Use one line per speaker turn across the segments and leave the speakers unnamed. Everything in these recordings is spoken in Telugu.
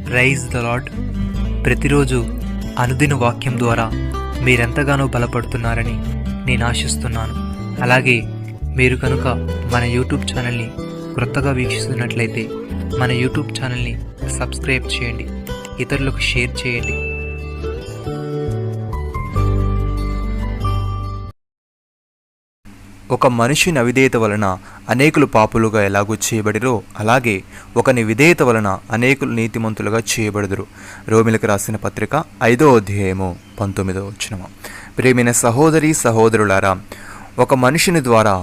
Praise the lord. ప్రతిరోజు అనుదిన వాక్యం ద్వారా మీరెంతగానో బలపడుతున్నారని నేను ఆశిస్తున్నాను. అలాగే మీరు కనుక మన యూట్యూబ్ ఛానల్ని క్రొత్తగా వీక్షిస్తున్నట్లయితే మన యూట్యూబ్ ఛానల్ని సబ్స్క్రైబ్ చేయండి, ఇతరులకు షేర్ చేయండి.
ఒక మనిషి అవిధేయత వలన అనేకులు పాపులుగా ఎలాగూ చేయబడిరో అలాగే ఒకని విధేయత వలన అనేకులు నీతిమంతులుగా చేయబడుదురు. రోమిలకు రాసిన పత్రిక 5వ అధ్యాయము 19వ వచనము. ప్రియమైన సహోదరి సహోదరులారా, ఒక మనిషిని ద్వారా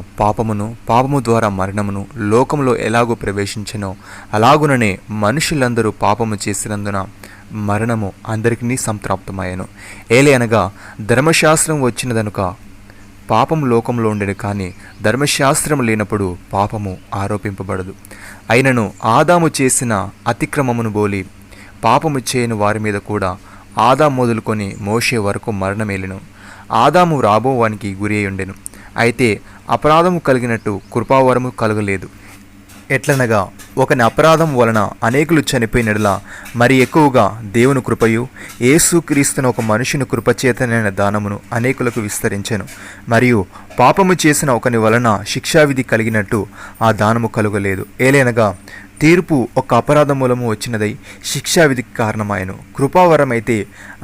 పాపము ద్వారా మరణమును లోకంలో ఎలాగూ ప్రవేశించెనో అలాగుననే మనుషులందరూ పాపము చేసినందున మరణము అందరికీ సంప్రాప్తమయ్యను. ఏలయనగా ధర్మశాస్త్రం వచ్చినదనుక పాపము లోకంలో ఉండేది, కానీ ధర్మశాస్త్రం లేనప్పుడు పాపము ఆరోపింపబడదు. అయినను ఆదాము చేసిన అతిక్రమమును బోలి పాపము చేయని వారి మీద కూడా ఆదాము మొదలుకొని మోషే వరకు మరణమేలెను. ఆదాము రాబోవానికి గురి అయి ఉండెను, అయితే అపరాధము కలిగినట్టు కృపావరము కలగలేదు. ఎట్లనగా ఒకని అపరాధం వలన అనేకులు చనిపోయినట్లా మరి ఎక్కువగా దేవుని కృపయు యేసుక్రీస్తును ఒక మనుషుని కృపచేతనైన దానమును అనేకులకు విస్తరించెను. మరియు పాపము చేసిన ఒకని వలన శిక్షావిధి కలిగినట్టు ఆ దానము కలుగలేదు. ఏలైనగా తీర్పు ఒక అపరాధం మూలము వచ్చినదై శిక్షావిధికి కారణమాయను. కృపావరమైతే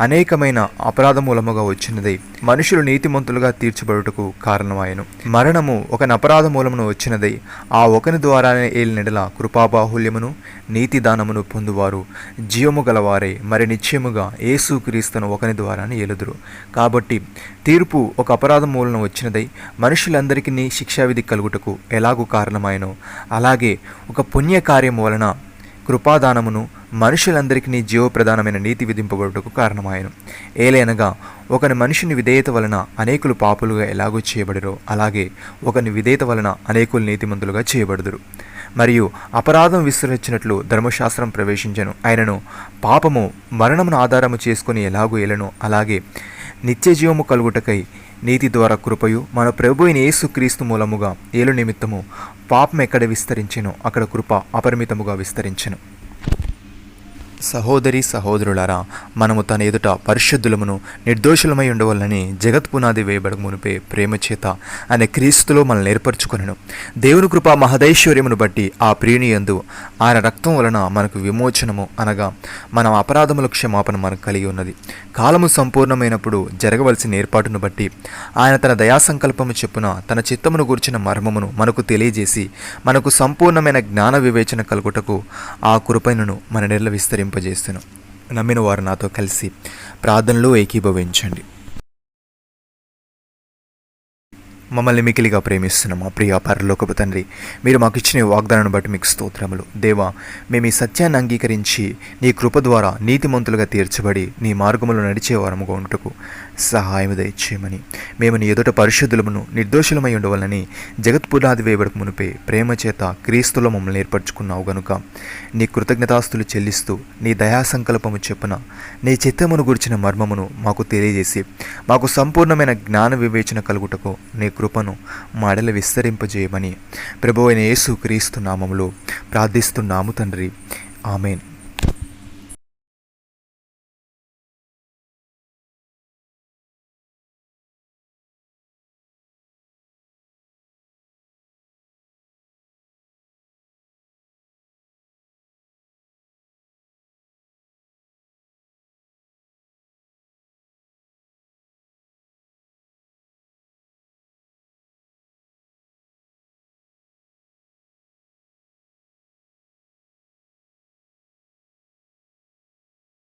అనేకమైన అపరాధ మూలముగా వచ్చినదై మనుషులు నీతిమంతులుగా తీర్చబడుటకు కారణమాయను. మరణము ఒకని అపరాధ మూలమును వచ్చినదై ఆ ఒకని ద్వారానే ఏలినెడల కృపాబాహుల్యమును నీతిదానమును పొందువారు జీవము గలవారై మరి నిశ్చయముగా యేసుక్రీస్తును ఒకని ద్వారానే ఏలుదురు. కాబట్టి తీర్పు ఒక అపరాధం మూలన వచ్చినదై మనుషులందరికీ శిక్షావిధి కలుగుటకు ఎలాగూ కారణమాయనో అలాగే ఒక పుణ్యకార్యం వలన కృపాదానమును మనుషులందరికీ జీవప్రధానమైన నీతి విధింపబడుటకు కారణమాయను. ఏలైనగా ఒకని మనిషిని విధేయత వలన అనేకులు పాపులుగా ఎలాగూ చేయబడిరో అలాగే ఒకని విధేయత వలన అనేకులు నీతిమంతులుగా చేయబడుదురు. మరియు అపరాధం విస్తరించినట్లు ధర్మశాస్త్రం ప్రవేశించెను, అయినను పాపము మరణమును ఆధారము చేసుకుని ఎలాగూ ఏలను అలాగే నిత్య జీవము కలుగుటకై నీతి ద్వారా కృపయు మన ప్రభు అయిన యేసుక్రీస్తు మూలముగా ఏలు నిమిత్తము పాపం ఎక్కడ విస్తరించెనో అక్కడ కృప అపరిమితముగా విస్తరించెను. సహోదరి సహోదరులారా, మనము తన ఎదుట పరిశుద్ధులమును నిర్దోషులమై ఉండవలనని జగత్ పునాది వేయబడక మునిపే ప్రేమ చేత అనే క్రీస్తులో మనల్ని ఏర్పరచుకొనెను. దేవుని కృపా మహదైశ్వర్యమును బట్టి ఆ ప్రియుని యందు ఆయన రక్తం వలన మనకు విమోచనము అనగా మన అపరాధముల క్షమాపణ మనకు కలిగి ఉన్నది. కాలము సంపూర్ణమైనప్పుడు జరగవలసిన ఏర్పాటును బట్టి ఆయన తన దయాసంకల్పము చెప్పున తన చిత్తమును గూర్చిన మర్మమును మనకు తెలియజేసి మనకు సంపూర్ణమైన జ్ఞాన వివేచన కలుగుటకు ఆ కృపను మన నెల విస్తరింపజేస్తును. నమ్మిన వారు నాతో కలిసి ప్రార్థనలో ఏకీభవించండి. మమ్మల్ని మికిలిగా ప్రేమిస్తున్న మా ప్రియ పరలోకపు తండ్రి, మీరు మాకు ఇచ్చిన వాగ్దానాన్ని బట్టి మీకు స్తోత్రములు. దేవా, మేము ఈ సత్యాన్ని అంగీకరించి నీ కృప ద్వారా నీతిమంతులుగా తీర్చబడి నీ మార్గములో నడిచేవారముగా ఉంటుకు సహాయం దయచేయమని, మేము నీ ఎదుట పరిశుద్ధులమును నిర్దోషులమై ఉండవలని జగత్పునాది వేయబడక మునిపే ప్రేమ చేత క్రీస్తులో మమ్మల్ని ఏర్పరచుకున్నావు గనుక నీ కృతజ్ఞతాస్తులు చెల్లిస్తూ నీ దయాసంకల్పము చెప్పున నీ చిత్తమును గురించిన మర్మమును మాకు తెలియజేసి మాకు సంపూర్ణమైన జ్ఞాన వివేచన కలుగుటకు నీ కృపను మాడల విస్తరింపజేయమని ప్రభువైన యేసుక్రీస్తు నామములో ప్రార్థిస్తున్నాము తండ్రి. ఆమెన్.